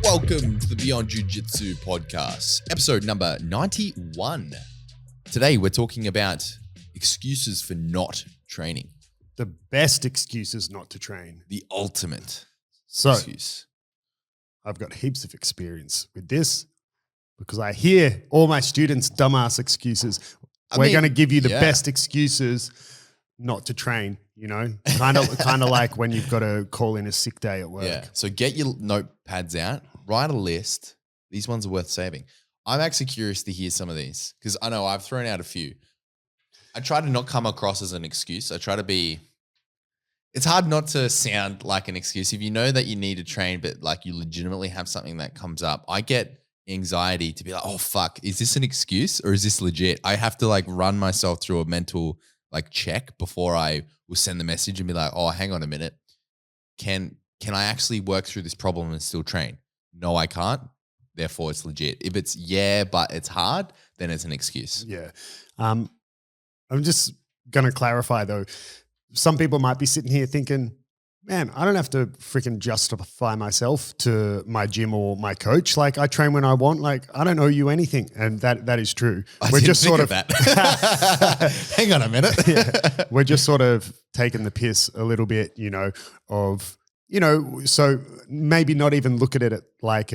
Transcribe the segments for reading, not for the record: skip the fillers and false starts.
Welcome to the Beyond Jiu-Jitsu podcast, episode number 91. Today, we're talking about excuses for not training. The best excuses not to train. The ultimate So, excuse. I've got heaps of experience with this because I hear all my students' dumbass excuses. We're going to give you the best excuses not to train, you know? Kind of like when you've got to call in a sick day at work. Yeah. So get your notepads out, write a list. These ones are worth saving. I'm actually curious to hear some of these because I know I've thrown out a few. I try to not come across as an excuse. I try to be – it's hard not to sound like an excuse. If you know that you need to train but like you legitimately have something that comes up, I get anxiety to be like, oh, fuck, is this an excuse or is this legit? I have to like run myself through a mental like check before I will send the message and be like, oh, hang on a minute. Can I actually work through this problem and still train? No, I can't. Therefore, it's legit. If it's but it's hard, then it's an excuse. Yeah. I'm just going to clarify though. Some people might be sitting here thinking, man, I don't have to freaking justify myself to my gym or my coach. Like I train when I want. Like I don't owe you anything, and that is true. We're just sort of that. Hang on a minute. Yeah, we're just sort of taking the piss a little bit, you know. So maybe not even look at it like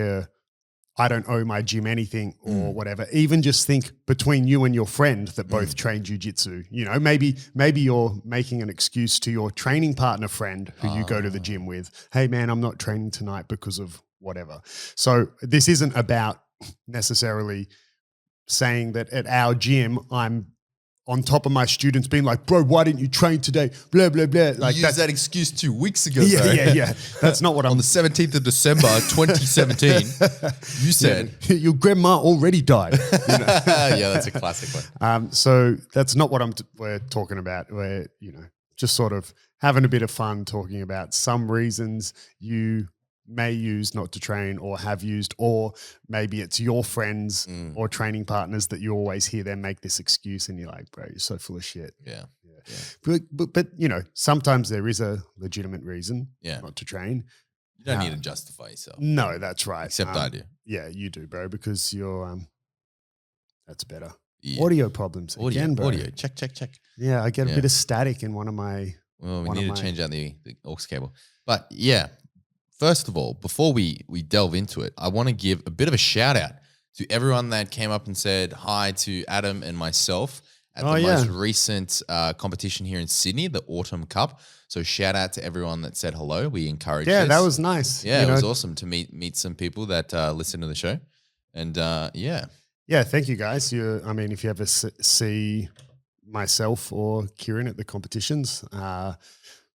I don't owe my gym anything or whatever. Even just think between you and your friend that both train jiu-jitsu, you know, maybe you're making an excuse to your training partner friend who you go to the gym with. Hey man, I'm not training tonight because of whatever. So this isn't about necessarily saying that at our gym, I'm on top of my students being like, bro, why didn't you train today? Blah, blah, blah. Like you used that excuse 2 weeks ago. Yeah. That's not what I'm... On the 17th of December, 2017, you said... Your grandma already died. You know? Yeah, that's a classic one. So that's not what we're talking about. We're, you know, just sort of having a bit of fun talking about some reasons you may use not to train or have used, or maybe it's your friends or training partners that you always hear them make this excuse and you're like, bro, you're so full of shit. Yeah. But you know, sometimes there is a legitimate reason not to train. You don't need to justify yourself. No, that's right. Except I do. Yeah, you do, bro, because you're that's better. Yeah. Audio problems again, bro. Audio. Check. Yeah, I get a bit of static in one of my... Well, we need to change out the aux cable. But yeah, first of all, before we delve into it, I want to give a bit of a shout out to everyone that came up and said hi to Adam and myself at the most recent competition here in Sydney, the Autumn Cup. So shout out to everyone that said hello. We encouraged this. That was nice. Yeah, it was awesome to meet some people that listen to the show. And Yeah, thank you guys. If you ever see myself or Kieren at the competitions,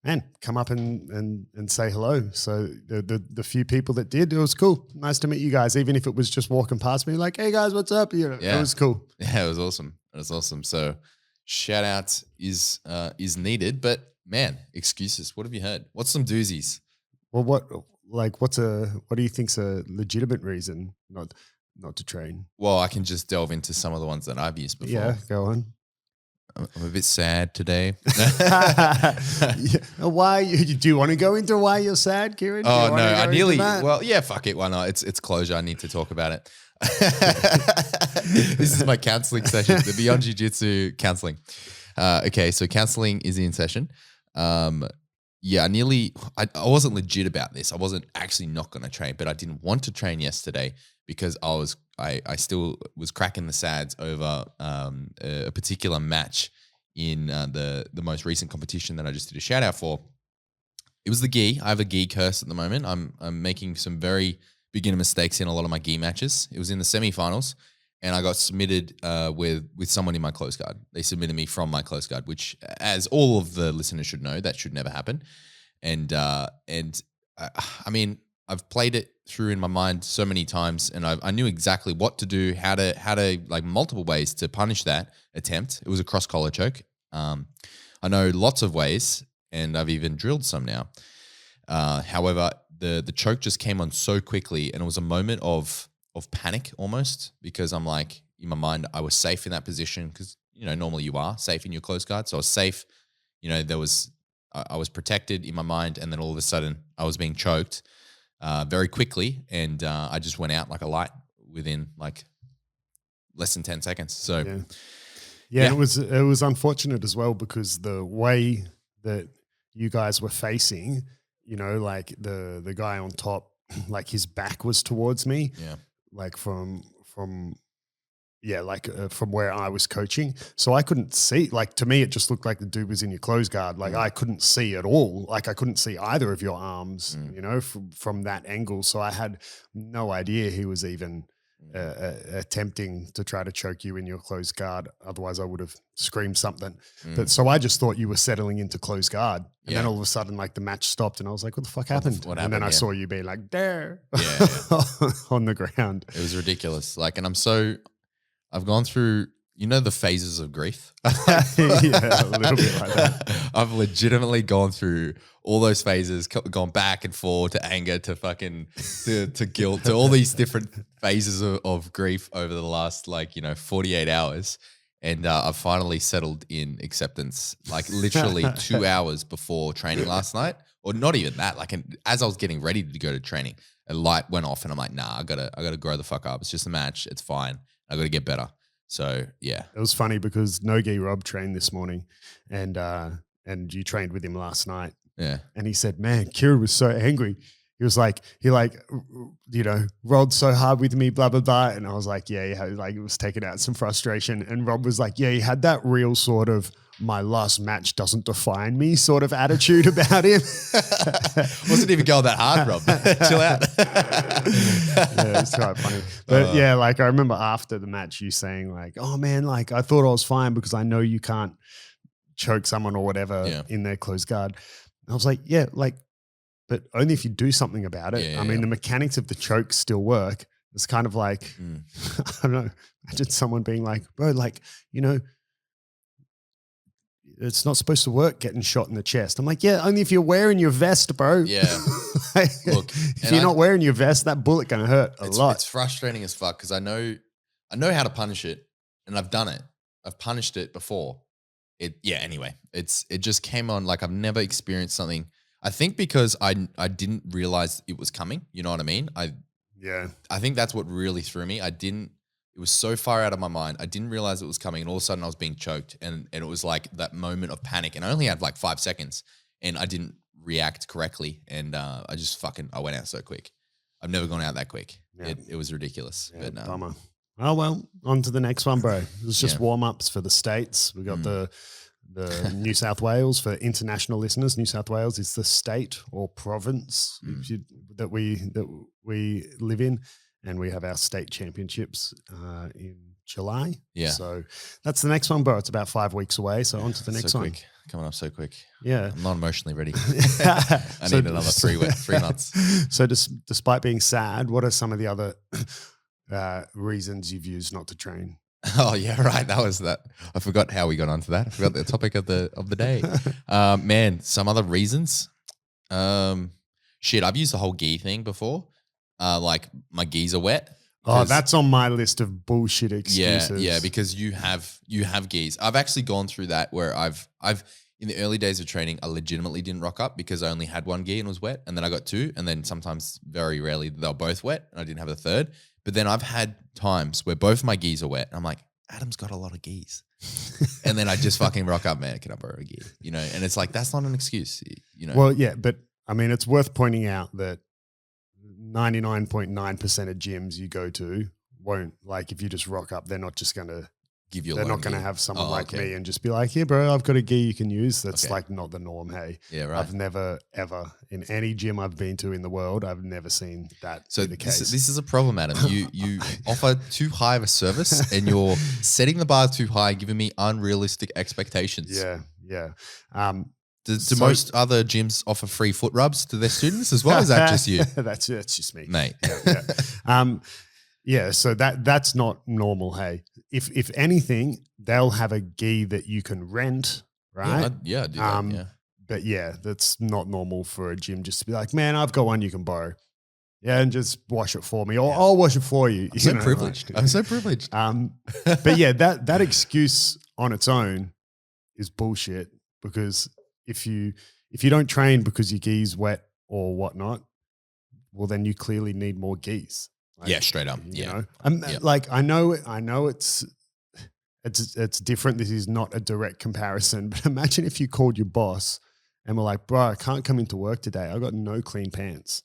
man, come up and say hello. So the few people that did, it was cool. Nice to meet you guys, even if it was just walking past me like, hey guys, what's up? You know, it was cool. Yeah, it was awesome. So shout out is needed, but man, excuses. What have you heard? What's some doozies? Well, what do you think's a legitimate reason not to train? Well, I can just delve into some of the ones that I've used before. Yeah, go on. I'm a bit sad today. Why? Do you want to go into why you're sad, Kieren? Oh, no. I nearly... Well, yeah, fuck it. Why not? It's closure. I need to talk about it. This is my counseling session, the Beyond Jiu-Jitsu counseling. Okay, so counseling is in session. I wasn't legit about this. I wasn't actually not going to train, but I didn't want to train yesterday because I still was cracking the sads over a particular match in the most recent competition that I just did a shout out for. It was the gi. I have a gi curse at the moment. I'm making some very beginner mistakes in a lot of my gi matches. It was in the semifinals, and I got submitted with someone in my close guard. They submitted me from my close guard, which, as all of the listeners should know, that should never happen. And I mean, I've played it through in my mind so many times, and I knew exactly what to do, how to like multiple ways to punish that attempt. It was a cross collar choke. I know lots of ways, and I've even drilled some now. However, the choke just came on so quickly, and it was a moment of panic almost, because I'm like, in my mind, I was safe in that position because, you know, normally you are safe in your close guard. So I was safe, you know, I was protected in my mind, and then all of a sudden I was being choked. very quickly, and I just went out like a light within like less than 10 seconds. So yeah. And it was unfortunate as well because the way that you guys were facing, you know, like the guy on top, like his back was towards me, like from where I was coaching. So I couldn't see, like, to me, it just looked like the dude was in your close guard. Like I couldn't see at all. Like I couldn't see either of your arms, you know, from that angle. So I had no idea he was even attempting to try to choke you in your close guard. Otherwise I would have screamed something. But so I just thought you were settling into close guard. And then all of a sudden, like the match stopped and I was like, what the fuck happened? What and happened? then I saw you being like, there on the ground. It was ridiculous. Like, and I've gone through, you know, the phases of grief. Yeah, a little bit like that. I've legitimately gone through all those phases, gone back and forth to anger, to fucking, to guilt, to all these different phases of grief over the last, 48 hours. And I've finally settled in acceptance, like literally 2 hours before training last night, or not even that. Like, as I was getting ready to go to training, a light went off and I'm like, nah, I gotta grow the fuck up. It's just a match. It's fine. I got to get better. So yeah, it was funny because Nogi Rob trained this morning, and you trained with him last night. Yeah, and he said, "Man, Kieren was so angry. He was like, rolled so hard with me, blah blah blah." And I was like, "Yeah, he was taking out some frustration." And Rob was like, "Yeah, he had that real sort of my last match doesn't define me sort of attitude about him." Wasn't even going that hard, Rob. Chill out. Yeah, it's quite funny. But yeah, like I remember after the match you saying like, "Oh man, like I thought I was fine because I know you can't choke someone or whatever in their close guard." And I was like, "Yeah, like, but only if you do something about it." I mean, the mechanics of the choke still work. It's kind of like, I don't know, imagine someone being like, "Bro, like, you know, it's not supposed to work getting shot in the chest." I'm like, yeah, only if you're wearing your vest, bro. Yeah. Like, Look, if you're not wearing your vest, that bullet going to hurt a lot. It's frustrating as fuck because I know how to punish it, and I've done it. I've punished it before. Anyway, it just came on like I've never experienced something. I think because I didn't realize it was coming. You know what I mean? I think that's what really threw me. It was so far out of my mind. I didn't realize it was coming, and all of a sudden I was being choked, and it was like that moment of panic, and I only had like 5 seconds, and I didn't react correctly, and I went out so quick. I've never gone out that quick. Yeah. It was ridiculous. Yeah, but bummer. Oh well, on to the next one, bro. It was just warm-ups for the States. We got the New South Wales. For international listeners, New South Wales is the state or province that we live in. And we have our state championships in July. Yeah. So that's the next one, bro. It's about 5 weeks away. So on to the next one. Coming up so quick. Yeah. I'm not emotionally ready. I need another 3 months. So despite being sad, what are some of the other reasons you've used not to train? Oh yeah, right. That was that. I forgot how we got onto that. I forgot the topic of the day. Man, some other reasons. I've used the whole gi thing before. Like my gis are wet. Oh, that's on my list of bullshit excuses. Yeah, because you have gis. I've actually gone through that where I've in the early days of training, I legitimately didn't rock up because I only had one gi and it was wet, and then I got two, and then sometimes very rarely they were both wet and I didn't have a third. But then I've had times where both my gis are wet. And I'm like, Adam's got a lot of gis. And then I just fucking rock up, man, can I borrow a gi? You know, and it's like, that's not an excuse, you know. Well, yeah, but I mean, it's worth pointing out that 99.9% of gyms you go to won't, like, if you just rock up, they're not just going to give you. They're not going to have someone like me and just be like, "Here, bro, I've got a gi you can use." That's like not the norm. Hey, yeah, right. I've never ever in any gym I've been to in the world, I've never seen that. So be the case. This is a problem, Adam. You offer too high of a service, and you're setting the bar too high, giving me unrealistic expectations. Yeah. Do most other gyms offer free foot rubs to their students as well? Is that just you? That's just me, mate. Yeah. So that's not normal. Hey, if anything, they'll have a gi that you can rent, right? I do that, yeah. But yeah, that's not normal for a gym just to be like, "Man, I've got one you can borrow." Yeah, and just wash it for me, or I'll wash it for you. I'm so privileged. I'm so privileged. But yeah, that excuse on its own is bullshit, because if you don't train because your gi's wet or whatnot, well, then you clearly need more gis. Like, Yeah, straight up. You Yeah. know, Yep. like I know it's different. This is not a direct comparison, but imagine if you called your boss and were like, bro, I can't come into work today. I got no clean pants.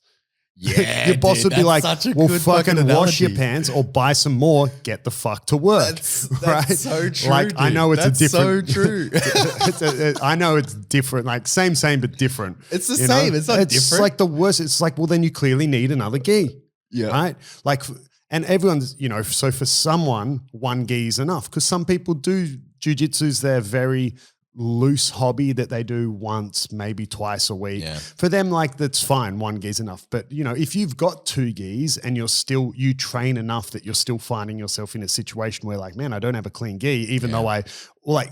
Yeah, your boss dude, would be like, that's such a well, good fucking fucking wash your analogy. pants or buy some more, get the fuck to work. That's right? so true. Like, dude. I know it's That's a different. so true. I know it's different, like same, but different. It's the you same. know? It's not different. It's like the worst. It's like, well, then you clearly need another gi. Yeah. Right. Like, and everyone's, so for someone, one gi is enough because some people do jiu-jitsu's their very loose hobby that they do once, maybe twice a week. Yeah. For them, like that's fine. One gi is enough. But if you've got two gis and you train enough that you're still finding yourself in a situation where like, man, I don't have a clean gi, even though I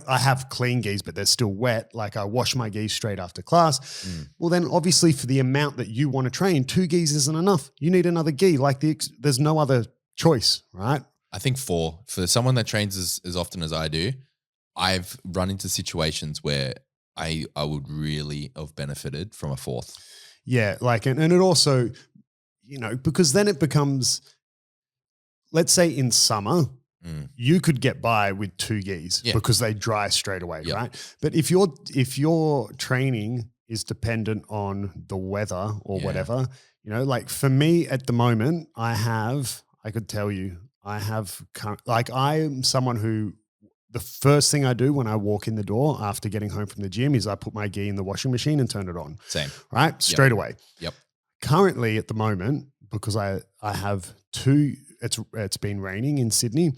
have clean gis, but they're still wet. Like I wash my gis straight after class. Well, then obviously for the amount that you want to train, two gis isn't enough. You need another gi. Like there's no other choice, right? I think for someone that trains as often as I do, I've run into situations where I would really have benefited from a fourth. Yeah, like and it also, because then it becomes, let's say in summer, you could get by with two gis because they dry straight away, right? But if your training is dependent on the weather or whatever, like for me at the moment, I am someone who, the first thing I do when I walk in the door after getting home from the gym is I put my gi in the washing machine and turn it on. Same. Right? Straight away. Yep. Currently at the moment, because I have two, it's been raining in Sydney.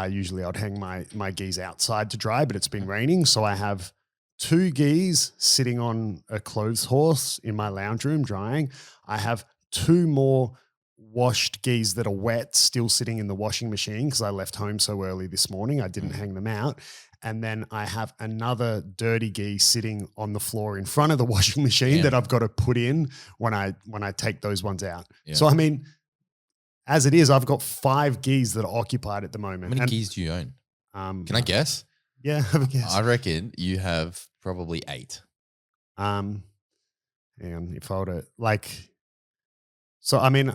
Usually I'd hang my gis outside to dry, but it's been raining. So I have two gis sitting on a clothes horse in my lounge room drying. I have two more washed gis that are wet still sitting in the washing machine because I left home so early this morning. I didn't hang them out. And then I have another dirty gi sitting on the floor in front of the washing machine that I've got to put in when I take those ones out. Yeah. So, I mean, as it is, I've got 5 gis that are occupied at the moment. How many gis do you own? Can I guess? Yeah, have a guess. I reckon you have probably 8. Hang on, if I were to I mean,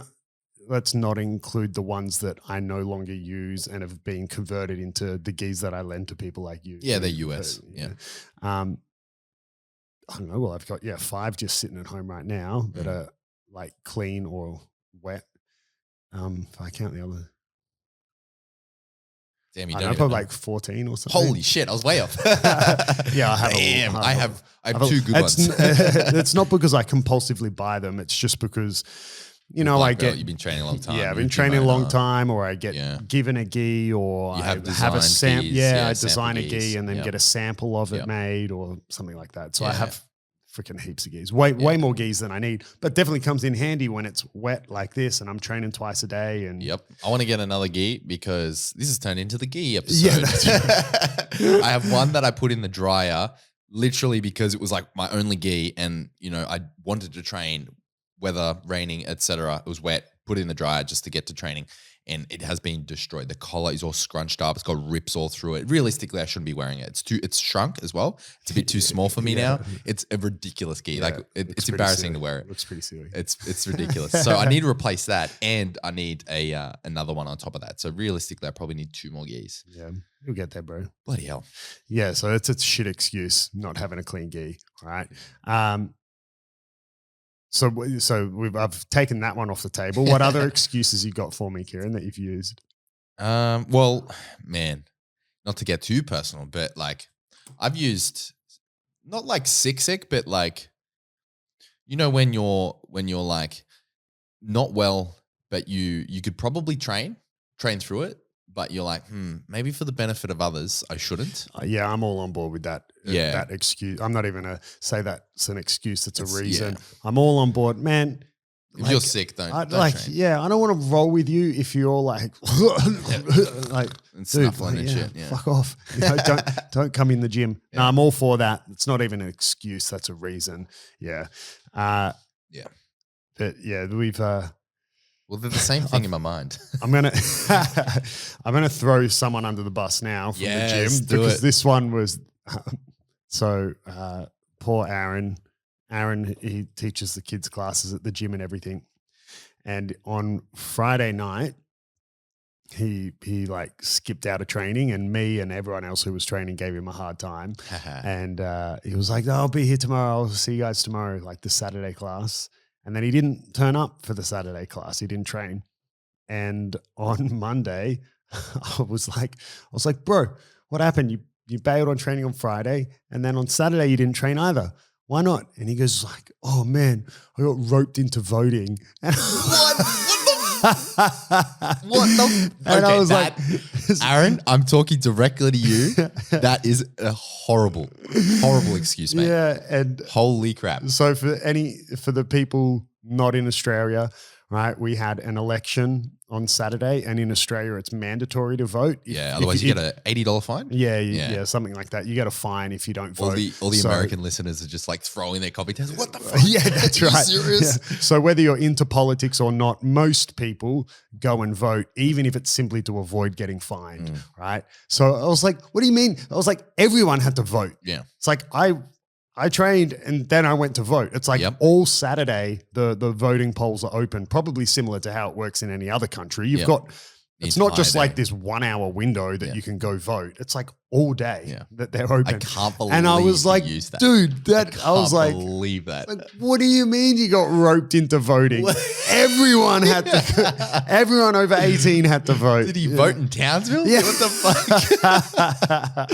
let's not include the ones that I no longer use and have been converted into the gis that I lend to people like you. Yeah, they're US. Yeah. I don't know. Well, I've got 5 just sitting at home right now that are like clean or wet. If I count the other. Damn, you I don't know, probably like 14 or something. Holy shit, I was way off. Yeah, I have. Damn, I have 2 good ones. It's not because I compulsively buy them. It's just because, I get. You've been training a long time. Yeah, I've been training a long time, or I get given a gi, or you I have a sample. I design a gi and then get a sample of it made, or something like that. So I have freaking heaps of gis, way more gis than I need, but definitely comes in handy when it's wet like this and I'm training twice a day. And I want to get another gi because this has turned into the gi episode. Yeah, that's right. I have one that I put in the dryer literally because it was like my only gi, and I wanted to train, weather, raining, etc. It was wet, put it in the dryer just to get to training, and it has been destroyed. The collar is all scrunched up. It's got rips all through it. Realistically, I shouldn't be wearing it. It's shrunk as well. It's a bit too small for me now. It's a ridiculous gi. Like it's embarrassing to wear it. Looks pretty silly. It's ridiculous. So I need to replace that, and I need another one on top of that. So realistically, I probably need 2 more gis. Yeah, you'll get there, bro. Bloody hell. Yeah, so it's a shit excuse not having a clean gi. All right. So I've taken that one off the table. What other excuses you got for me, Kieren, that you've used? Well, man, not to get too personal, but like I've used not like sick, but like when you're like not well, but you could probably train through it, but you're like, maybe for the benefit of others, I shouldn't. Yeah, I'm all on board with that. Yeah. That excuse. I'm not even going to say that's an excuse. It's a reason. Yeah. I'm all on board, man. If you're sick, don't train. Yeah, I don't want to roll with you if you're like, like and snuffling and shit. Yeah. Fuck off. Don't come in the gym. Yeah. No, I'm all for that. It's not even an excuse. That's a reason. Yeah. Yeah. But yeah, we've. Well, they're the same thing in my mind. I'm gonna throw someone under the bus now from the gym because this one was poor Aaron. Aaron, he teaches the kids classes at the gym and everything. And on Friday night, he like skipped out of training, and me and everyone else who was training gave him a hard time. And he was like, I'll be here tomorrow. I'll see you guys tomorrow, like the Saturday class. And then he didn't turn up for the Saturday class. He didn't train. And on Monday, I was like, bro, what happened? You bailed on training on Friday, and then on Saturday you didn't train either. Why not? And he goes like, oh man, I got roped into voting. And And I was like, Aaron, I'm talking directly to you. That is a horrible excuse, mate. Yeah, and holy crap. So for the people not in Australia, right? We had an election on Saturday, and in Australia, it's mandatory to vote. Otherwise you get an $80 fine. Yeah, something like that. You get a fine if you don't vote. All the American listeners are just like throwing their coffee tables. What the fuck? Yeah, that's right. Are you serious? Yeah. So whether you're into politics or not, most people go and vote, even if it's simply to avoid getting fined, right? So I was like, what do you mean? I was like, everyone had to vote. Yeah. It's like I trained and then I went to vote. It's like all Saturday, the voting polls are open, probably similar to how it works in any other country. You've got, it's not just like this 1 hour window that you can go vote. It's like all day that they're open. I can't believe and I was like, use that. Dude, I was like, believe that. Like, what do you mean you got roped into voting? Everyone had to, everyone over 18 had to vote. Did he vote in Townsville? Yeah. What the fuck?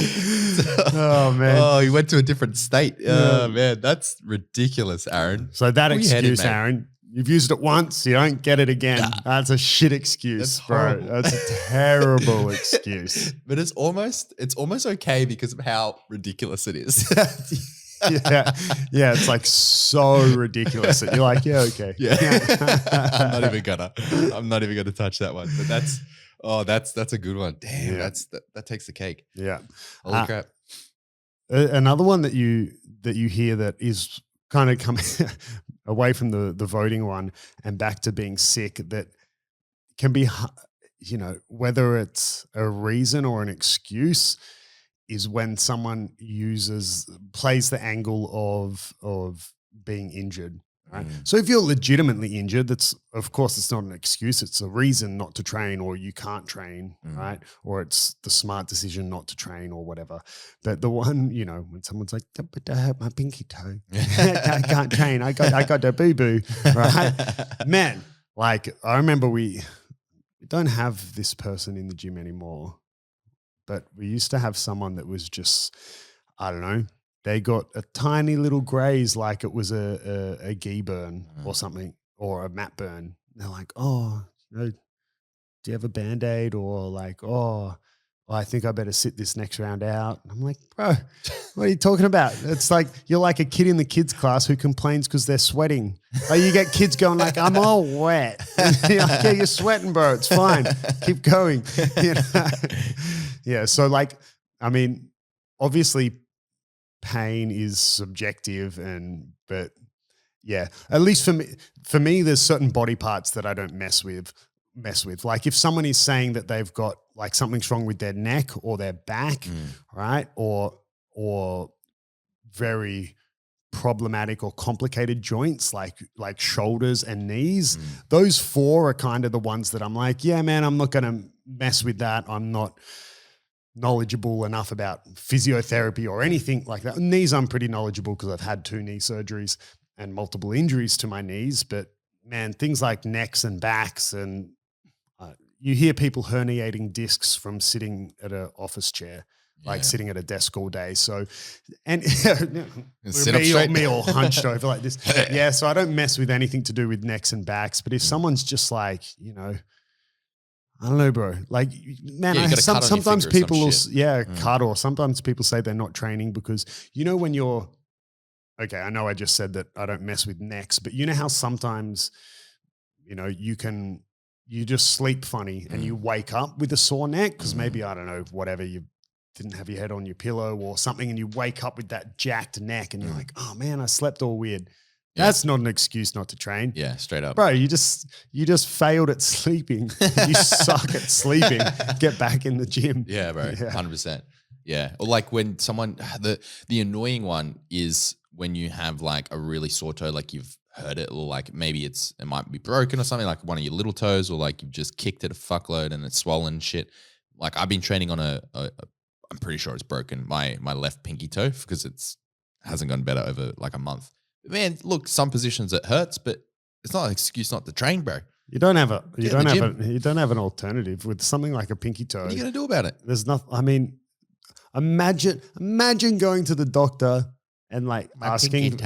Oh man. Oh, he went to a different state. Oh man, that's ridiculous, Aaron. So that excuse, Aaron, you've used it once, you don't get it again. That's a shit excuse, bro. That's a terrible excuse. But it's almost okay because of how ridiculous it is. Yeah, it's like so ridiculous that you're like, yeah, okay. Yeah. I'm not even gonna touch that one. But that's a good one. Damn, that takes the cake. Yeah. Holy crap. Another one that you hear that is kind of coming away from the voting one and back to being sick, that can be, whether it's a reason or an excuse, is when someone plays the angle of being injured. Right? So if you're legitimately injured, of course it's not an excuse. It's a reason not to train, or you can't train, right? Or it's the smart decision not to train or whatever. But the one, when someone's like, but I hurt my pinky toe. I can't train. I got a boo-boo, right? Man, like I remember we don't have this person in the gym anymore, but we used to have someone that was just, I don't know, they got a tiny little graze, like it was a gi burn or something, or a mat burn. They're like, oh, do you have a Band-Aid? Or like, I think I better sit this next round out. And I'm like, bro, what are you talking about? It's like you're like a kid in the kids class who complains because they're sweating. Like you get kids going like, I'm all wet. You're like, yeah, you're sweating, bro. It's fine. Keep going. Yeah. So like, I mean, obviously pain is subjective, but yeah, at least for me, there's certain body parts that I don't mess with. Like if someone is saying that they've got like something's wrong with their neck or their back, right? Or very problematic or complicated joints like shoulders and knees. Those four are kind of the ones that I'm like, yeah, man, I'm not going to mess with that. I'm not knowledgeable enough about physiotherapy or anything like that. Knees, I'm pretty knowledgeable because I've had 2 knee surgeries and multiple injuries to my knees. But man, things like necks and backs, and you hear people herniating discs from sitting at an office chair, like sitting at a desk all day. So, and me all hunched over like this. Yeah. So I don't mess with anything to do with necks and backs. But if someone's just like, I don't know, bro. Like, man, sometimes people will, cut, or sometimes people say they're not training because, when you're, okay, I know I just said that I don't mess with necks, but you know how sometimes, you just sleep funny and you wake up with a sore neck because maybe, I don't know, whatever, you didn't have your head on your pillow or something, and you wake up with that jacked neck and you're like, oh man, I slept all weird. That's not an excuse not to train. Yeah, straight up. Bro, you just failed at sleeping. You suck at sleeping. Get back in the gym. Yeah, bro. 100%. Yeah. Or like when someone, the annoying one is when you have like a really sore toe, like you've hurt it, or like maybe it might be broken or something, like one of your little toes, or like you've just kicked it a fuckload and it's swollen shit. Like I've been training on I'm pretty sure it's broken, my left pinky toe, because hasn't gotten better over like a month. But man, look, some positions it hurts, but it's not an excuse not to train, bro. You don't have an alternative with something like a pinky toe. What are you gonna do about it? There's nothing. I mean, imagine going to the doctor and like asking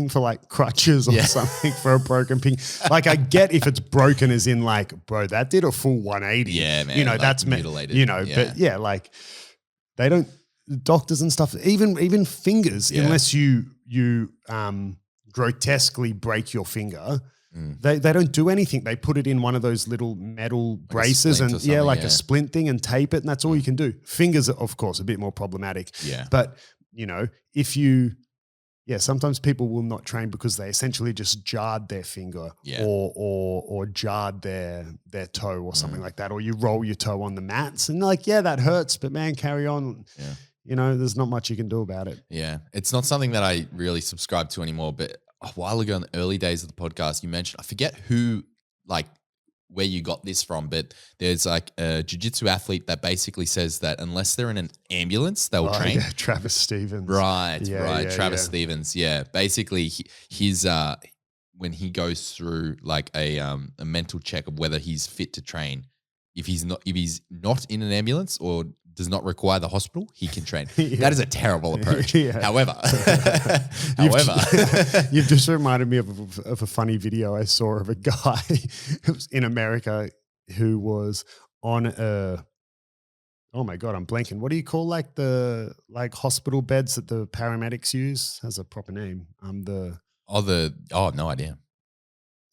for like crutches or something for a broken pinky. Like I get if it's broken as in like, bro, that did a full 180. Yeah, man. You know, like that's mutilated. But yeah, like they don't, doctors and stuff, even fingers, unless you grotesquely break your finger, they don't do anything. They put it in one of those little metal braces and a splint thing and tape it, and that's all you can do. Fingers are, of course, a bit more problematic. Yeah. But, you know, sometimes people will not train because they essentially just jarred their finger or jarred their toe or something like that, or you roll your toe on the mats and like, that hurts, but man, carry on. Yeah. You know, there's not much you can do about it. Yeah. It's not something that I really subscribe to anymore, but a while ago in the early days of the podcast, you mentioned, I forget where you got this from, but there's like a jiu-jitsu athlete that basically says that unless they're in an ambulance, they'll train. Yeah, Travis Stevens. Right. Travis Stevens. Yeah. Basically his when he goes through like a mental check of whether he's fit to train, if he's not in an ambulance or does not require the hospital, he can train. That is a terrible approach. However, you've just reminded me of a funny video I saw of a guy who was in America who was on oh my God, I'm blanking. What do you call like the hospital beds that the paramedics use? Has a proper name. No idea.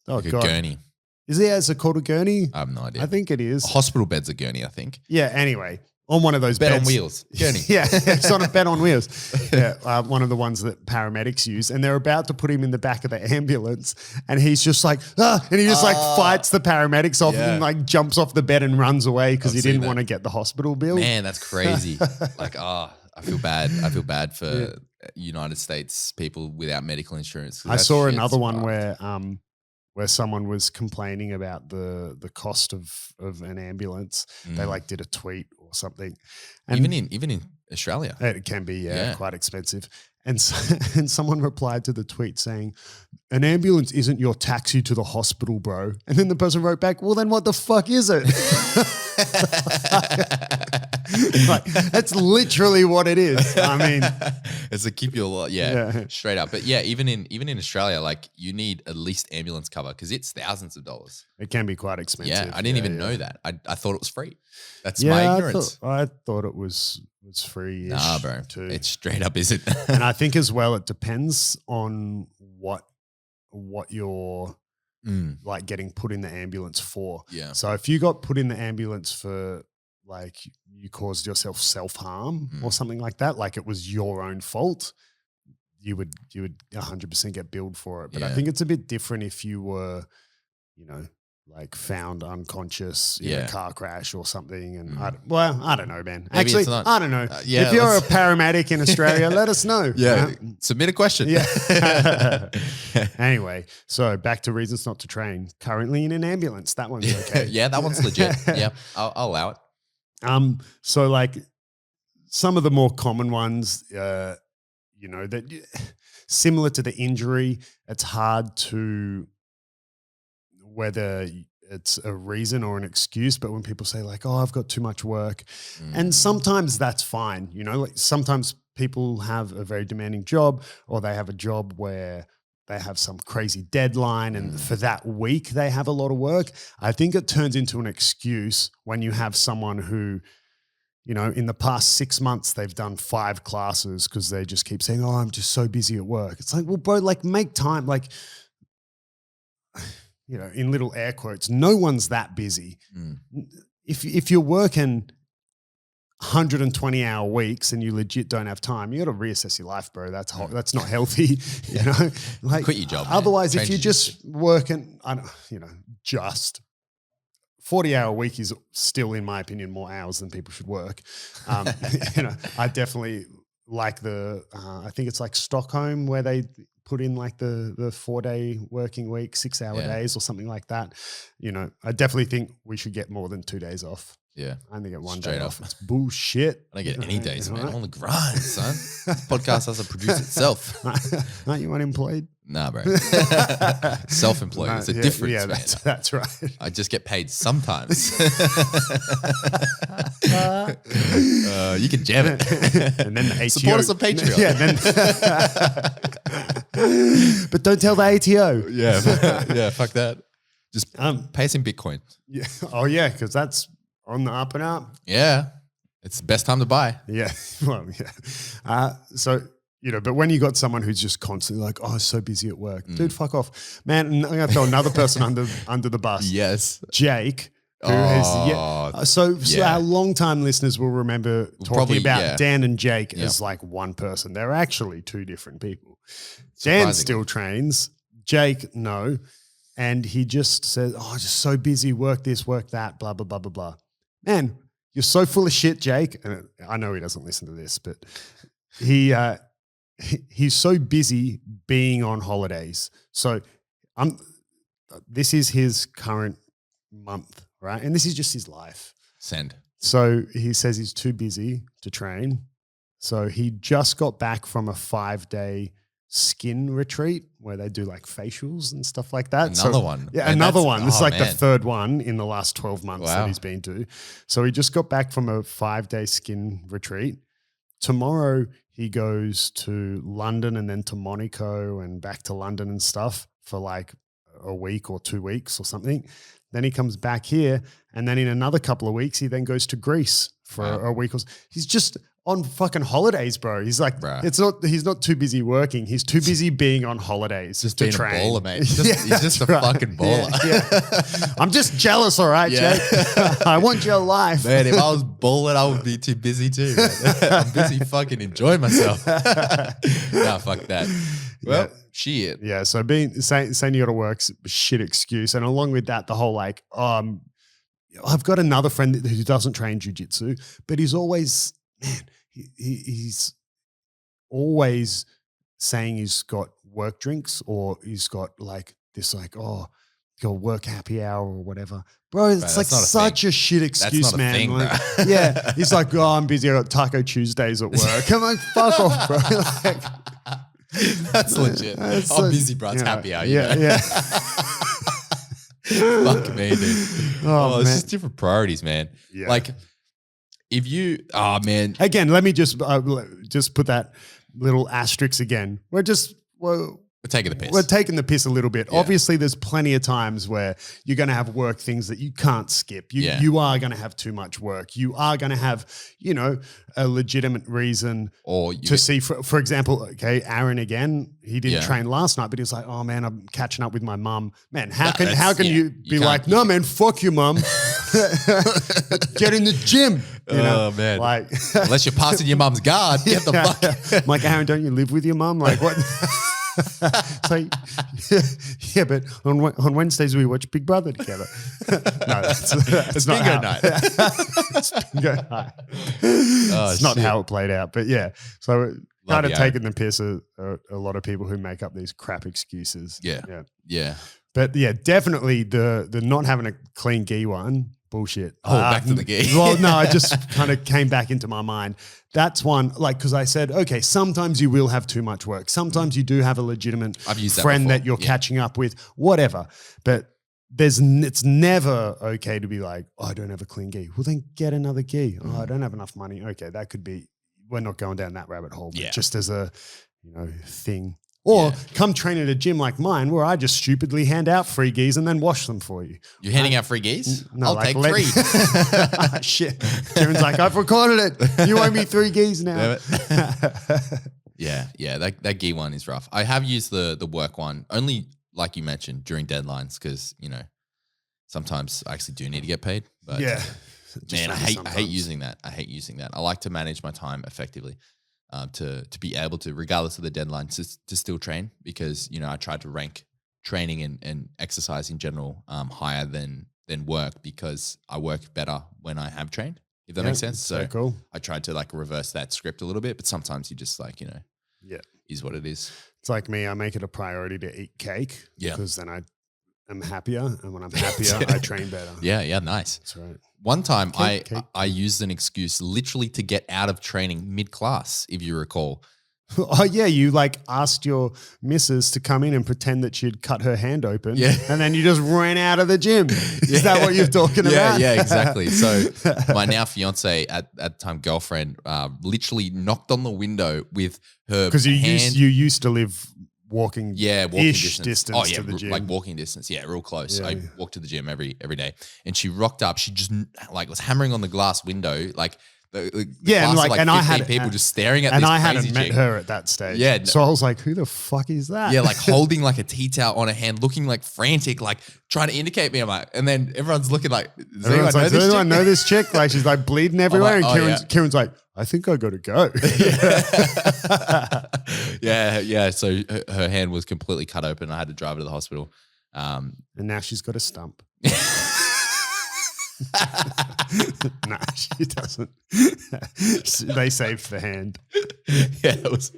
Oh, like God. A gurney. Is it called a gurney? I have no idea. I think it is. Hospital bed's a gurney, I think. Yeah, anyway. On one of those bed beds. on wheels. Gurney. Yeah, it's on a bed on wheels. Yeah, one of the ones that paramedics use. And they're about to put him in the back of the ambulance. And he's just like, and he just fights the paramedics off and like jumps off the bed and runs away because he didn't want to get the hospital bill. Man, that's crazy. Like, I feel bad. I feel bad for United States people without medical insurance. I saw another one where someone was complaining about the cost of an ambulance. They like did a tweet or something. And even in Australia. It can be quite expensive. And someone replied to the tweet saying, an ambulance isn't your taxi to the hospital, bro. And then the person wrote back, well, then what the fuck is it? Like, that's literally what it is. I mean, it's to keep your straight up. But even in Australia, like you need at least ambulance cover because it's thousands of dollars. It can be quite expensive. Yeah, I didn't even know that. I thought it was free. That's my ignorance. I thought it was free. Nah, bro. Too. It's straight up isn't. And I think as well, it depends on what you're like getting put in the ambulance for. Yeah. So if you got put in the ambulance for like you caused yourself self-harm or something like that, like it was your own fault, you would 100% get billed for it. But I think it's a bit different if you were, you know, like found unconscious in a car crash or something. And I don't know, man. Maybe actually, I don't know. If you're a paramedic in Australia, let us know. Yeah. Submit a question. Yeah. Anyway, so back to reasons not to train. Currently in an ambulance. That one's okay. Yeah, that one's legit. Yeah, I'll allow it. So like some of the more common ones, you know, that similar to the injury, it's hard to whether it's a reason or an excuse, but when people say like, oh, I've got too much work, and sometimes that's fine. You know, like sometimes people have a very demanding job or they have a job where they have some crazy deadline and for that week they have a lot of work. I think it turns into an excuse when you have someone who, you know, in the past 6 months, they've done 5 classes because they just keep saying, oh, I'm just so busy at work. It's like, well, bro, like make time. Like, you know, in little air quotes, no one's that busy. If you're working 120-hour weeks and you legit don't have time, you got to reassess your life, bro. That's not healthy. You know, like quit your job. Otherwise, if you're just working, just 40-hour week is still, in my opinion, more hours than people should work. You know, I definitely like I think it's like Stockholm where they put in like the 4-day working week, 6-hour Yeah. days or something like that. You know, I definitely think we should get more than 2 days off. Yeah. I only get one Straight day up. off. It's bullshit. I don't get any days, You know, man. right? I'm on the grind, son. This podcast has to produce itself. Aren't you unemployed? Nah, bro. Self-employed. No, It's a difference, man. That's right. I just get paid sometimes. You can jam it. And then the ATO. Support us on Patreon. Yeah, but don't tell the ATO. Yeah, fuck that. Just pay us in Bitcoin. Yeah. Oh yeah, because that's on the up and up. Yeah. It's the best time to buy. Yeah. Well, yeah. So, you know, but when you got someone who's just constantly like, oh, so busy at work. Dude, fuck off. Man, I'm going to throw another person under the bus. Yes. Jake. Who so our long-time listeners will remember talking about Dan and Jake as like one person. They're actually two different people. Dan still trains. Jake, no. And he just says, oh, just so busy, work this, work that, blah, blah, blah, blah, blah. Man, you're so full of shit, Jake. And I know he doesn't listen to this, but he's so busy being on holidays. So this is his current month, right? And this is just his life. Send. So he says he's too busy to train. So he just got back from a 5-day skin retreat where they do like facials and stuff like that. Another one. Yeah, another one. This is like the third one in the last 12 months that he's been to. So he just got back from a 5-day skin retreat. Tomorrow he goes to London and then to Monaco and back to London and stuff for like a week or 2 weeks or something. Then he comes back here, and then in another couple of weeks, he then goes to Greece for a week. He's just on fucking holidays, bro. He's like, he's not too busy working. He's too busy being on holidays just to being train. a baller, mate. He's just a fucking baller. Yeah. I'm just jealous, all right, Jake? I want your life. Man, if I was balling, I would be too busy too. I'm busy fucking enjoying myself. Nah, fuck that. Well, shit. Yeah, so saying you got to work's a shit excuse. And along with that, the whole like, I've got another friend who doesn't train jiu-jitsu, but he's always, man, he's always saying he's got work drinks or he's got like this like, oh, go work happy hour or whatever. Bro, it's like such a shit excuse, man. Thing, like, yeah, he's like, oh, I'm busy. I got Taco Tuesdays at work. I'm like, fuck off, bro. Like, that's legit. I'm busy, bro. It's happy hour. Yeah. Fuck me, dude. Oh, it's man. just different priorities, man. Yeah. Like, if you, man. Again, let me just put that little asterisk again. We're taking the piss. We're taking the piss a little bit. Yeah. Obviously, there's plenty of times where you're going to have work things that you can't skip. You are going to have too much work. You are going to have, a legitimate reason to see. For example, okay, Aaron again, he didn't train last night, but he was like, "Oh man, I'm catching up with my mum." Man, how can you be like, "No, man, fuck your mum. Get in the gym." Man, like unless you're passing your mum's guard, get the fuck. I'm like, Aaron, don't you live with your mum? Like what? So, yeah, but on Wednesdays we watch Big Brother together. No, that's not bingo how, night. It's bingo night. It's not how it played out, but yeah. So kind of taking the piss of a lot of people who make up these crap excuses. Yeah. But yeah, definitely the not having a clean gi one. Bullshit. Back to the gi. Well, no, I just kind of came back into my mind. That's one, like, because I said, okay, sometimes you will have too much work. Sometimes you do have a legitimate friend that you're catching up with, whatever. But it's never okay to be like, oh, I don't have a clean gi. Well, then get another gi. Oh, I don't have enough money. Okay, that could be, we're not going down that rabbit hole, but just as a, thing. Or come train at a gym like mine where I just stupidly hand out free gis and then wash them for you. You're handing out free gis? No, I'll take 3. Shit. Kieren's like, I've recorded it. You owe me 3 gis now. Yeah. That gi one is rough. I have used the work one only, like you mentioned, during deadlines because, sometimes I actually do need to get paid. But man, I hate using that. I like to manage my time effectively. To be able to, regardless of the deadline, to still train because, I try to rank training and exercise in general higher than work because I work better when I have trained, if that makes sense. So cool. I tried to like reverse that script a little bit, but sometimes you just like, Yeah. is what it is. It's like me. I make it a priority to eat cake because then I am happier. And when I'm happier, I train better. Yeah, nice. That's right. One time Cake. I used an excuse literally to get out of training mid-class, if you recall. Oh, yeah. You like asked your missus to come in and pretend that she'd cut her hand open. Yeah. And then you just ran out of the gym. Is that what you're talking about? Yeah, exactly. So my now fiance at the time girlfriend literally knocked on the window with her Because you hand. used to live walking distance Oh yeah, to the gym. like walking distance. Yeah, real close. Yeah, I walked to the gym every day, and she rocked up. She just like was hammering on the glass window, like the Yeah, and class of, like, and I 15 had people just staring at and this I crazy hadn't met chick. her at that stage. Yeah, so I was like, "Who the fuck is that?" Yeah, like holding like a tea towel on her hand, looking like frantic, like trying to indicate me. I'm like, and then everyone's looking like, does Everyone's like, "Does anyone know this chick?" Like she's like bleeding everywhere, like, and Kieran's like, "I think I got to go." yeah. So her hand was completely cut open. I had to drive her to the hospital. And now she's got a stump. Nah, she doesn't. They saved the hand. Yeah, it was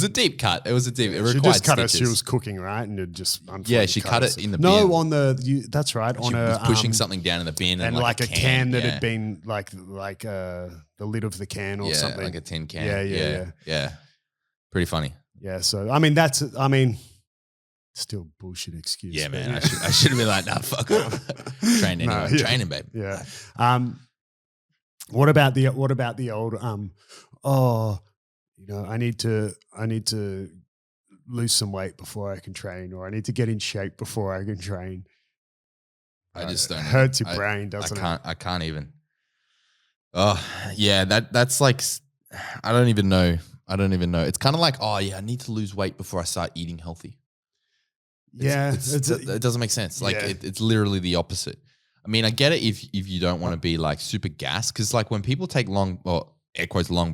a deep cut. It required She just cut her. stitches. She was cooking, right? And it just Yeah, she cut it in the bin. No, on the that's right. She was pushing something down in the bin and like a can that yeah. had been like the lid of the can or something. like a tin can. Yeah. Pretty funny. Yeah. So still bullshit excuse. Yeah, but man. I should have been like, nah, fuck off. Train anyway. Training, babe. Yeah. What about the old I need to lose some weight before I can train, or I need to get in shape before I can train. I just don't. It hurts your brain, doesn't it? I can't even. Oh yeah, that's like I don't even know. It's kind of like, oh yeah, I need to lose weight before I start eating healthy. It doesn't make sense. Like it's literally the opposite. I mean, I get it if you don't want to be like super gassed, because like when people take long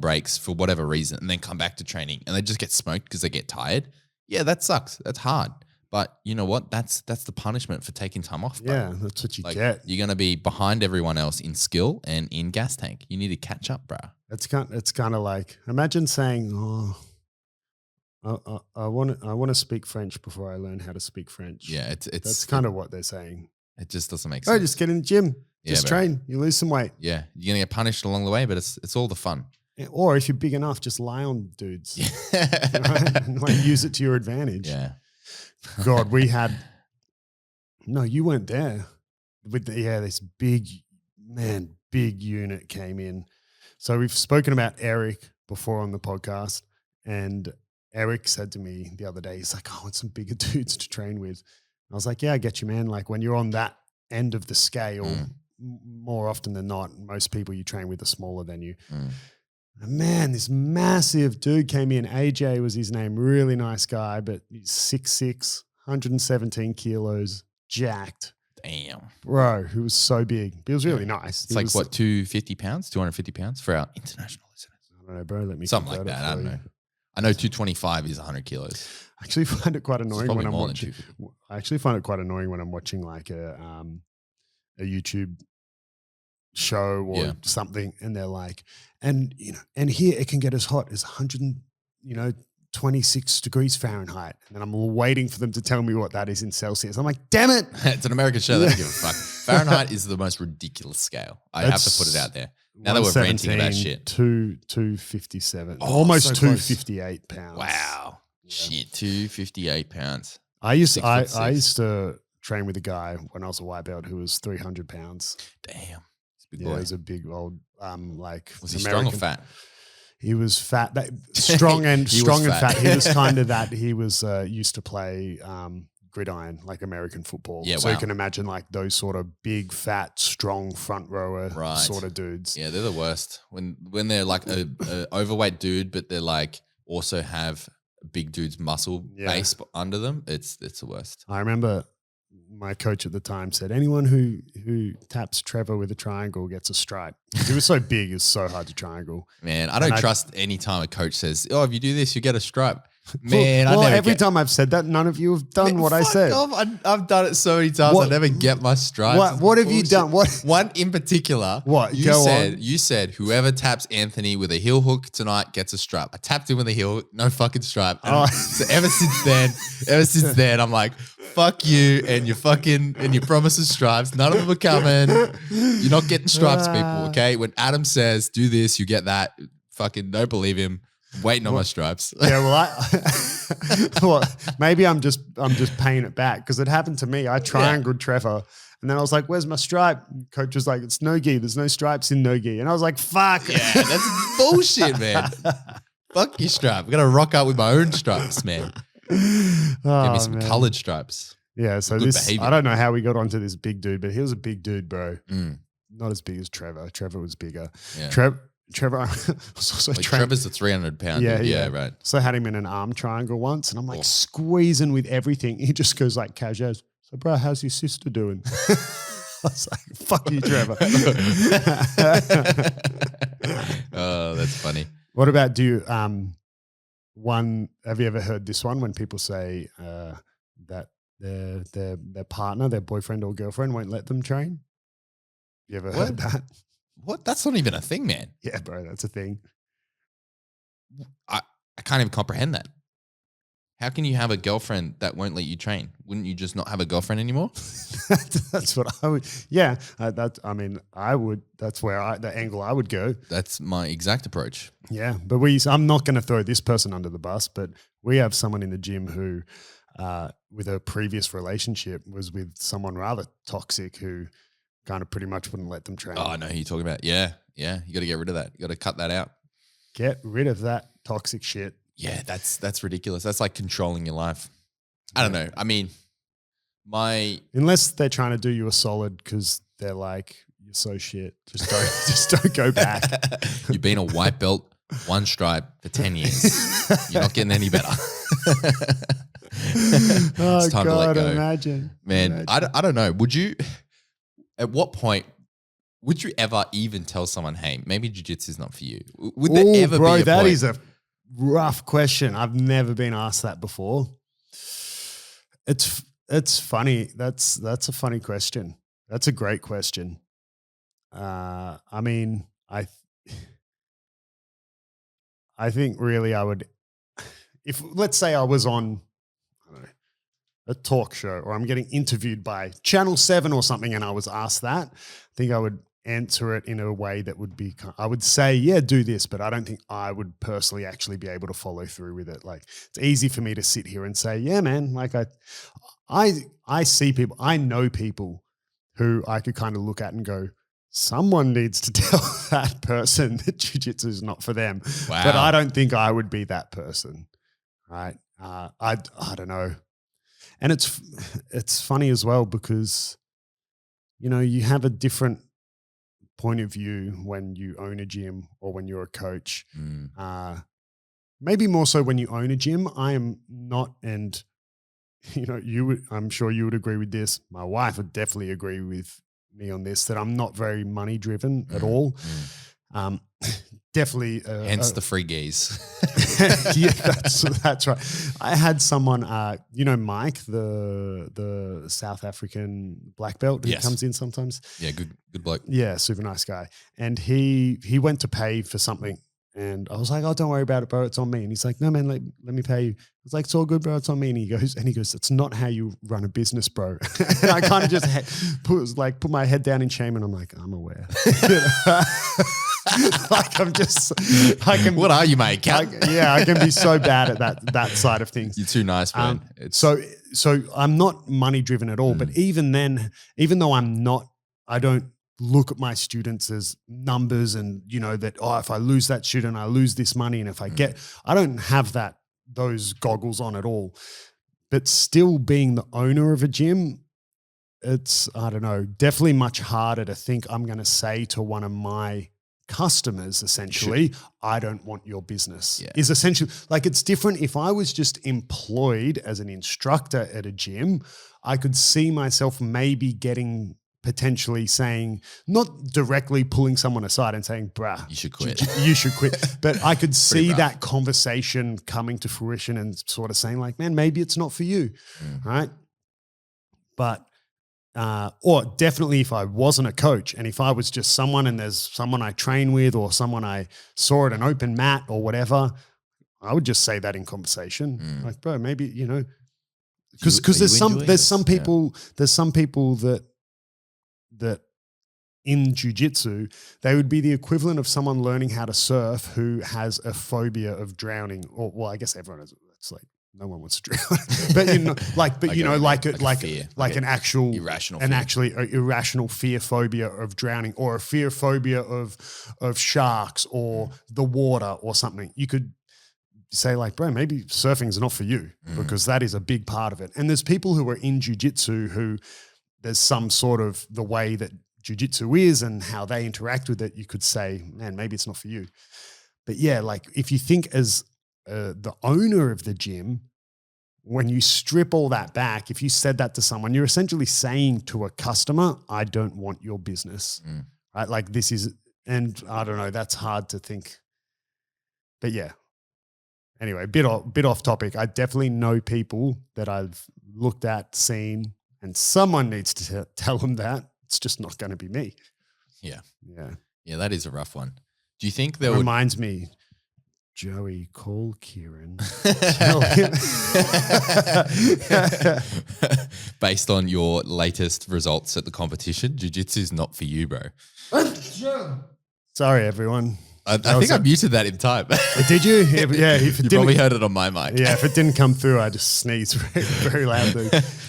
breaks for whatever reason and then come back to training and they just get smoked because they get tired. Yeah, that sucks. That's hard. But you know what? That's the punishment for taking time off. Bro. Yeah, that's what you like, get. You're gonna be behind everyone else in skill and in gas tank. You need to catch up, bro. It's kind of like, imagine saying, "Oh, I want to speak French before I learn how to speak French." Yeah, that's kind of what they're saying. It just doesn't make sense. Oh, just get in the gym, just train. You lose some weight. Yeah, you're gonna get punished along the way, but it's all the fun. Or if you're big enough, just lie on dudes. Right? Like, use it to your advantage. Yeah. God, we had. No, you weren't there. With this big unit came in. So we've spoken about Eric before on the podcast, and Eric said to me the other day, he's like, "I want some bigger dudes to train with." I was like, "Yeah, I get you, man. Like when you're on that end of the scale, more often than not, most people you train with are smaller than you." And man, this massive dude came in. AJ was his name. Really nice guy, but he's 6'6", 117 kilos, jacked. Damn. Bro, he was so big. He was really nice. It's like, what, 250 pounds, 250 pounds for our international listeners? I don't know, bro. Let me something like that. I don't know. I know 225 is 100 kilos. I actually find it quite annoying when I'm watching. I actually find it quite annoying when I'm watching like a YouTube show or something, and they're like, and here it can get as hot as 126 degrees Fahrenheit, and then I'm waiting for them to tell me what that is in Celsius. I'm like, damn it! It's an American show. They don't give a fuck. Fahrenheit is the most ridiculous scale. I have to put it out there. Now that we're ranting about shit, 257, almost so 258 pounds. Wow, shit, 258 pounds. I used to train with a guy when I was a white belt who was 300 pounds. Damn. Yeah, he's a big old was he strong or fat? He was fat, strong and fat. He was kind of that. He was used to play gridiron, like American football. Yeah, so you can imagine like those sort of big, fat, strong front rower sort of dudes. Yeah, they're the worst when they're like a overweight dude, but they're like also have a big dude's muscle base under them. It's the worst. I remember my coach at the time said, anyone who taps Trevor with a triangle gets a stripe. He was so big, it was so hard to triangle. Man, I don't trust any time a coach says, "Oh, if you do this, you get a stripe." Man, well, I never every time I've said that, none of you have done what I said. I've done it so many times. I never get my stripes. What have you done? What? One in particular. What? You said whoever taps Anthony with a heel hook tonight gets a stripe. I tapped him with a heel hook, no fucking stripe. And so ever since then, I'm like, fuck you and your promises stripes. None of them are coming. You're not getting stripes, people. Okay. When Adam says do this, you get that. Fucking don't believe him. I'm waiting on my stripes. Yeah, well, maybe I'm just paying it back because it happened to me. I triangled Trevor, and then I was like, "Where's my stripe?" Coach was like, "It's no gi. There's no stripes in no gi." And I was like, "Fuck." Yeah, that's bullshit, man. Fuck your stripe. I'm gonna rock out with my own stripes, man. Give me some colored stripes. Yeah. So I don't know how we got onto this big dude, but he was a big dude, bro. Not as big as Trevor. Trevor was bigger. Yeah. Trevor was also Trevor's a 300-pound dude. Yeah, right. So I had him in an arm triangle once, and I'm like squeezing with everything. He just goes like casual. So, bro, how's your sister doing? I was like, fuck you, Trevor. Oh, that's funny. What about have you ever heard this one when people say that their partner, their boyfriend or girlfriend won't let them train? You ever heard that? What? That's not even a thing, man. Yeah, bro, that's a thing. I can't even comprehend that. How can you have a girlfriend that won't let you train? Wouldn't you just not have a girlfriend anymore? That's what I would. Yeah, I would. That's where the angle I would go. That's my exact approach. Yeah, but I'm not going to throw this person under the bus, but we have someone in the gym who, with a previous relationship, was with someone rather toxic who kind of pretty much wouldn't let them train. Oh, I know who you're talking about. Yeah. You got to get rid of that. You got to cut that out. Get rid of that toxic shit. Yeah, that's ridiculous. That's like controlling your life. I don't know. I mean, unless they're trying to do you a solid because they're like, you're so shit. Just don't go back. You've been a white belt, one stripe for 10 years. You're not getting any better. It's time to let go. Imagine. Man, I don't know. At what point would you ever even tell someone, hey, maybe jiu-jitsu is not for you? Would there ever be a point? That is a rough question. I've never been asked that before. It's funny. That's a funny question. That's a great question. I mean, I think really I would, if let's say I was on, I don't know, a talk show or I'm getting interviewed by Channel 7 or something and I was asked that, I think I would answer it in a way that would be, I would say, yeah, do this, but I don't think I would personally actually be able to follow through with it. Like it's easy for me to sit here and say, yeah, man, like I see people, I know people who I could kind of look at and go, someone needs to tell that person that jiu-jitsu is not for them. Wow. But I don't think I would be that person, right? I don't know. And it's funny as well because, you know, you have a different point of view when you own a gym or when you're a coach. Maybe more so when you own a gym. I am not, and you know, I'm sure you would agree with this. My wife would definitely agree with me on this, that I'm not very money driven at all. Definitely. Hence the free gaze. Yeah, that's right. I had someone, you know, Mike, the South African black belt who comes in sometimes. Yeah, good bloke. Yeah, super nice guy. And he went to pay for something. And I was like, oh, don't worry about it, bro. It's on me. And he's like, no, man, let me pay you. I was like, it's all good, bro. It's on me. And he goes, it's not how you run a business, bro. And I kind of just put my head down in shame. And I'm like, I'm aware. Like what are you, mate? I can be so bad at that side of things. You're too nice, man. So I'm not money driven at all. But even then, even though I don't look at my students as numbers and, you know, that, oh, if I lose that student, I lose this money. And if I I don't have those goggles on at all. But still being the owner of a gym, it's, I don't know, definitely much harder to think I'm going to say to one of my customers, essentially, I don't want your business. Is essentially, like, it's different. If I was just employed as an instructor at a gym, I could see myself maybe getting potentially saying, not directly pulling someone aside and saying, bruh, You should quit. You should quit. But I could see rough. that conversation coming to fruition and sort of saying like, man, maybe it's not for you. Right. But, or definitely if I wasn't a coach and if I was just someone and there's someone I train with or someone I saw at an open mat or whatever, I would just say that in conversation. Like, bro, maybe, you know, because there's some people that in jiu-jitsu, they would be the equivalent of someone learning how to surf who has a phobia of drowning. Or, well, I guess everyone has. It's like no one wants to drown, but you know, like an actual irrational fear phobia of drowning, or a fear phobia of sharks or the water or something. You could say like, bro, maybe surfing is not for you because that is a big part of it. And there's people who are in jiu-jitsu who there's some sort of the way that jiu-jitsu is and how they interact with it. You could say, man, maybe it's not for you. But yeah, like if you think as the owner of the gym, when you strip all that back, if you said that to someone, you're essentially saying to a customer, I don't want your business, right? Like this is, and I don't know, that's hard to think. But yeah. Anyway, bit off topic. I definitely know people that I've looked at, seen, and someone needs to tell them that. It's just not going to be me. Yeah. Yeah. Yeah, that is a rough one. Do you think That there reminds me, Joey, call Kieren. Tell him. based on your latest results at the competition, jiu-jitsu is not for you, bro? Sorry, everyone. I think I muted that in time. Did you? Yeah. If it You probably heard it on my mic. Yeah, if it didn't come through, I just sneezed very, very loudly.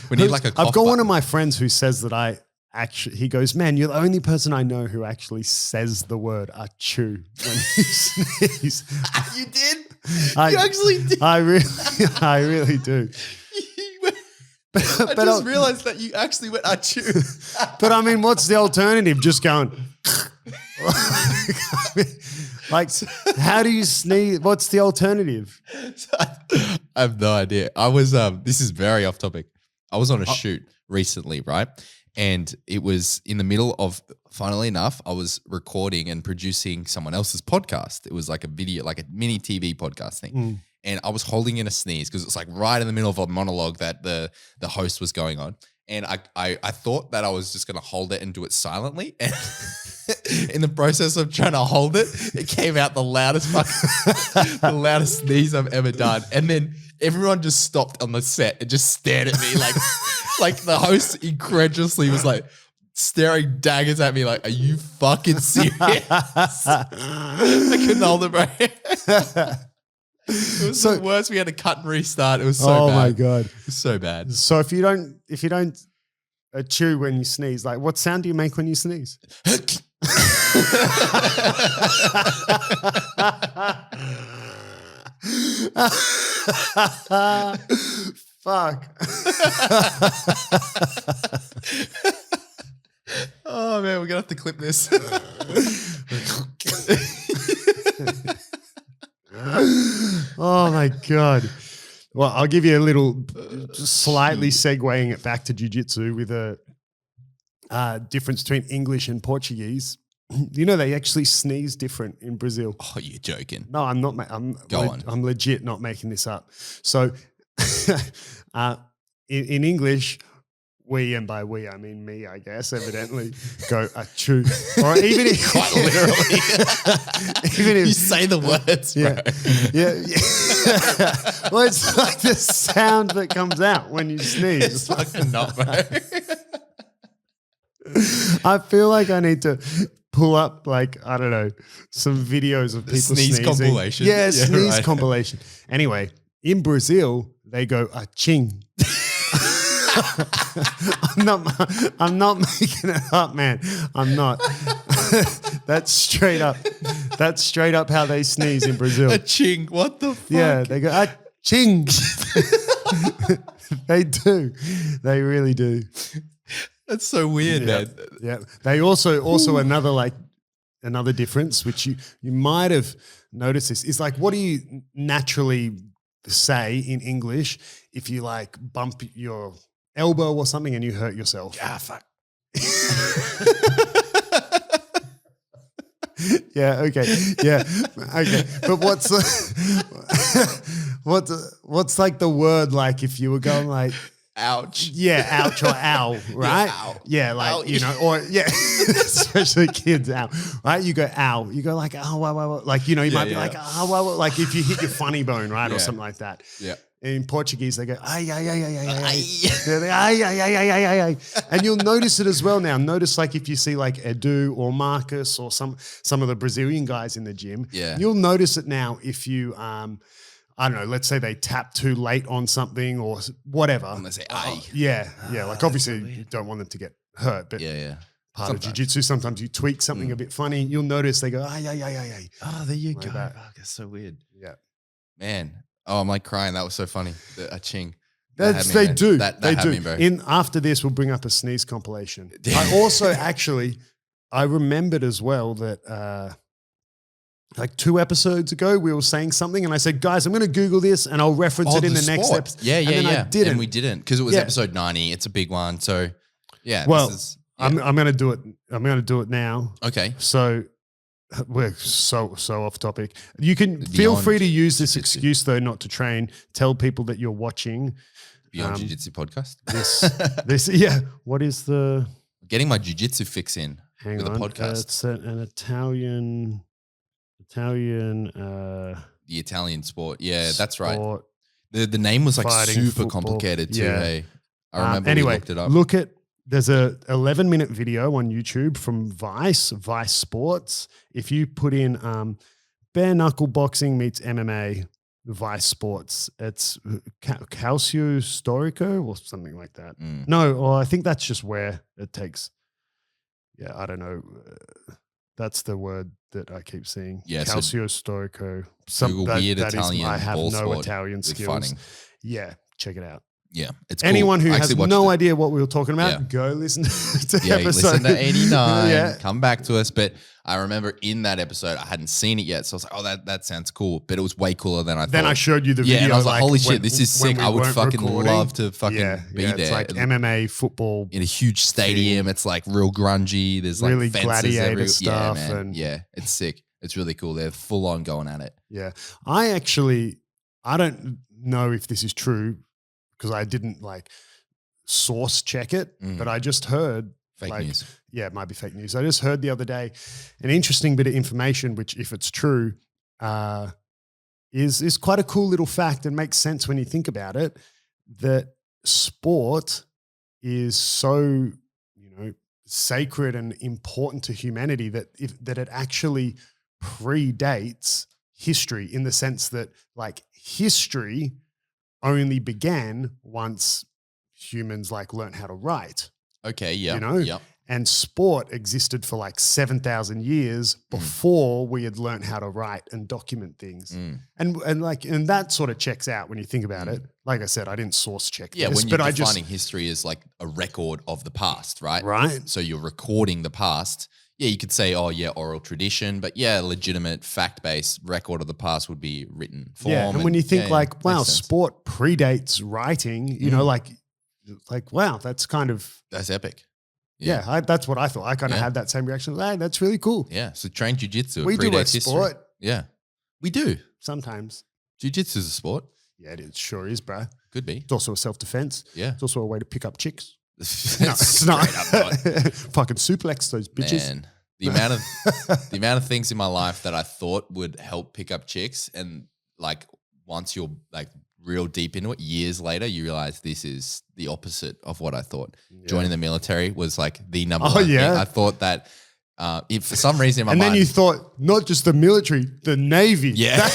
We need like a cough I've got one button. of my friends who says that he goes, man, you're the only person I know who actually says the word achoo when you sneeze. You did? You actually did? I really do. I just realized that you actually went achoo. But I mean, what's the alternative? Just going, like, how do you sneeze? What's the alternative? I have no idea. I was, this is very off topic. I was on a shoot recently, right? And it was in the middle of, funnily enough, I was recording and producing someone else's podcast. It was like a video, like a mini TV podcast thing. And I was holding in a sneeze because it was like right in the middle of a monologue that the host was going on. And I thought that I was just going to hold it and do it silently. And in the process of trying to hold it, it came out the loudest sneeze I've ever done. And then everyone just stopped on the set and just stared at me like the host incredulously was like staring daggers at me like, are you fucking serious? I couldn't hold it, bro. It was the worst. We had to cut and restart. It was so bad. Oh my God. It was so bad. So if you don't chew when you sneeze, like what sound do you make when you sneeze? Fuck. Oh man, we're gonna have to clip this. Oh my God. Well, I'll give you a little slightly segueing it back to jiu-jitsu with a difference between English and Portuguese. You know, they actually sneeze different in Brazil. Oh, you're joking. No, I'm not. Go on. I'm legit not making this up. So in English, we, and by we, I mean me, I guess, evidently, go achoo. Or even if, Quite literally. even if you say the words, bro. Yeah. Well, it's like the sound that comes out when you sneeze. It's fucking not, bro. I feel like I need to pull up, like, I don't know, some videos of people sneeze sneezing. compilation. Yeah, Yeah, sneeze right. compilation. Anyway, in Brazil, they go aching. I'm not making it up, man. I'm not. That's straight up. That's straight up how they sneeze in Brazil. Aching, what the fuck? Yeah, they go aching. They do. They really do. That's so weird, man. Yeah. They also another difference, which you might have noticed this, is like, what do you naturally say in English if you like bump your elbow or something and you hurt yourself? Ah, fuck. Yeah. Okay. Yeah. Okay. But what's like the word like if you were going like, Ouch. yeah, ouch or ow, right? ow. Yeah, like, Ow. you know, or yeah, especially kids, ow, right? You go, ow. You go like, oh, wow. Like, you know, you might be like, oh, wow, like if you hit your funny bone, right? Or something like that. Yeah. In Portuguese, they go, ay, ay, ay, ay, ay, ay. Ay. They're like, ay, ay, ay, ay, ay, ay, ay. And you'll notice it as well now. Notice like if you see like Edu or Marcus or some of the Brazilian guys in the gym, you'll notice it now if you, I don't know, let's say they tap too late on something or whatever. And they say, ay. Yeah. Like obviously you don't want them to get hurt, but part of jiu-jitsu, sometimes you tweak something a bit funny. You'll notice they go, ay, ay, ay, ay, ay. Oh, there you like go. That. Oh, that's so weird. Yeah. Man. Oh, I'm like crying. That was so funny. A ching. They do. That they had do. me, bro. After this, we'll bring up a sneeze compilation. I also actually, I remembered as well that like 2 episodes ago, we were saying something and I said, guys, I'm going to Google this and I'll reference it in the next episode. Yeah. And then I didn't. And we didn't because it was episode 90. It's a big one. So yeah. Well, I'm going to do it. I'm going to do it now. Okay. So we're so off topic. You can feel free to use this excuse though, not to train. Tell people that you're watching. Beyond Jiu-Jitsu podcast. This, yeah. What is the getting my jiu-jitsu fix in with a podcast? It's an Italian. The Italian sport. Yeah, that's right. Sport, the name was like super football. Complicated too. Hey, I remember anyway, we looked it up. There's a 11-minute video on YouTube from Vice Sports. If you put in bare knuckle boxing meets MMA, Vice Sports, it's Calcio Storico or something like that. No, or I think that's just where it takes. Yeah, I don't know. That's the word that I keep seeing. Yeah, Calcio Storico. Weird Italian I have ball no sport Italian skills. Fighting. Yeah, check it out. Yeah, it's anyone cool. who has no idea what we were talking about, go listen to episode. Listen to 89. Come back to us. But I remember in that episode, I hadn't seen it yet, so I was like, "Oh, that sounds cool." But it was way cooler than I thought. Then I showed you the video. Yeah, and I was like, "Holy shit, this is sick! I would fucking love to fucking be there." It's like MMA football in a huge stadium. It's like real grungy. There's like really fences gladiator stuff, and it's sick. It's really cool. They're full on going at it. Yeah, I don't know if this is true because I didn't like source check it, but I just heard fake news. Yeah, it might be fake news. I just heard the other day an interesting bit of information, which if it's true, is quite a cool little fact and makes sense when you think about it, that sport is so, sacred and important to humanity that it actually predates history in the sense that like history only began once humans like learned how to write. Okay, yeah. And sport existed for like 7,000 years before we had learned how to write and document things. And that sort of checks out when you think about it. Like I said, I didn't source check this. Yeah, when you're defining history as like a record of the past, right? Right. So you're recording the past. Yeah, you could say, oral tradition, but legitimate fact-based record of the past would be written form. Yeah, and when you think sport predates writing, wow, that's kind of... That's epic. Yeah, that's what I thought. I kind of had that same reaction. Hey, that's really cool. Yeah, so train jiu-jitsu. We do a sport. History. Yeah, we do. Sometimes. Jiu-jitsu is a sport. Yeah, it sure is, bro. Could be. It's also a self-defense. Yeah. It's also a way to pick up chicks. No, it's not. Fucking suplex those bitches. Man, the amount of things in my life that I thought would help pick up chicks, and like once you're like real deep into it, years later, you realize this is the opposite of what I thought. Yeah. Joining the military was like the number one thing. I thought that if for some reason in my mind. And then you thought not just the military, the Navy. Yeah.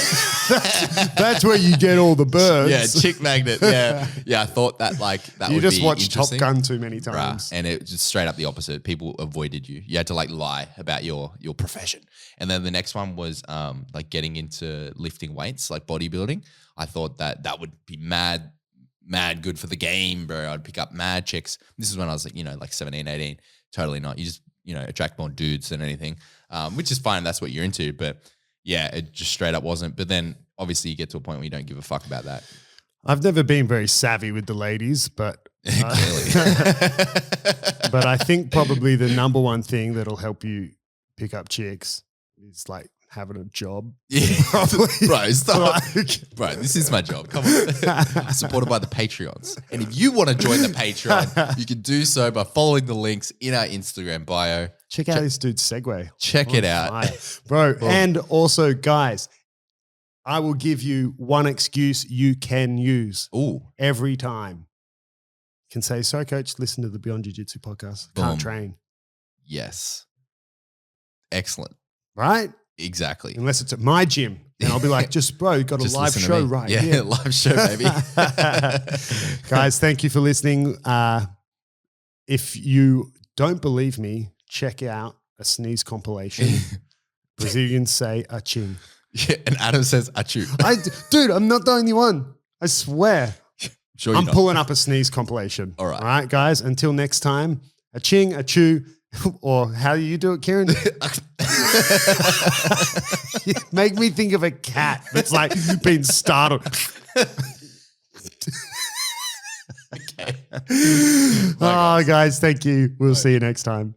That's where you get all the birds. Yeah, chick magnet. Yeah. Yeah, I thought that that would be You just watched Top interesting. Gun too many times. And it just straight up the opposite. People avoided you. You had to like lie about your profession. And then the next one was like getting into lifting weights, like bodybuilding. I thought that would be mad good for the game, bro. I'd pick up mad chicks. This is when I was like 17, 18. Totally not. You just, attract more dudes than anything, which is fine. That's what you're into. But yeah, it just straight up wasn't. But then obviously you get to a point where you don't give a fuck about that. I've never been very savvy with the ladies, but Clearly. But I think probably the number one thing that'll help you pick up chicks is like having a job. Yeah. Bro, stop. Like- Bro, this is my job. Come on. Supported by the Patreons. And if you want to join the Patreon, you can do so by following the links in our Instagram bio. Check out this dude's segue. Check it out. Fire. Bro. And also, guys, I will give you one excuse you can use Ooh. every time. You can say, sorry, coach, listen to the Beyond Jiu-Jitsu podcast. Boom. Can't train. Yes. Excellent. Right? Exactly. Unless it's at my gym. And I'll be like, just bro, you got a Just live listen to show me. right Yeah, here. live show, baby. Guys, thank you for listening. If you don't believe me, check out a sneeze compilation. Brazilians say aching. Yeah, and Adam says achoo. Dude, I'm not the only one. I swear. Sure I'm you're not. pulling up a sneeze compilation. All right. All right, guys. Until next time, aching, achoo, or how do you do it, Kieren? Make me think of a cat that's like been startled. Okay. Oh, guys, thank you. We'll see you next time.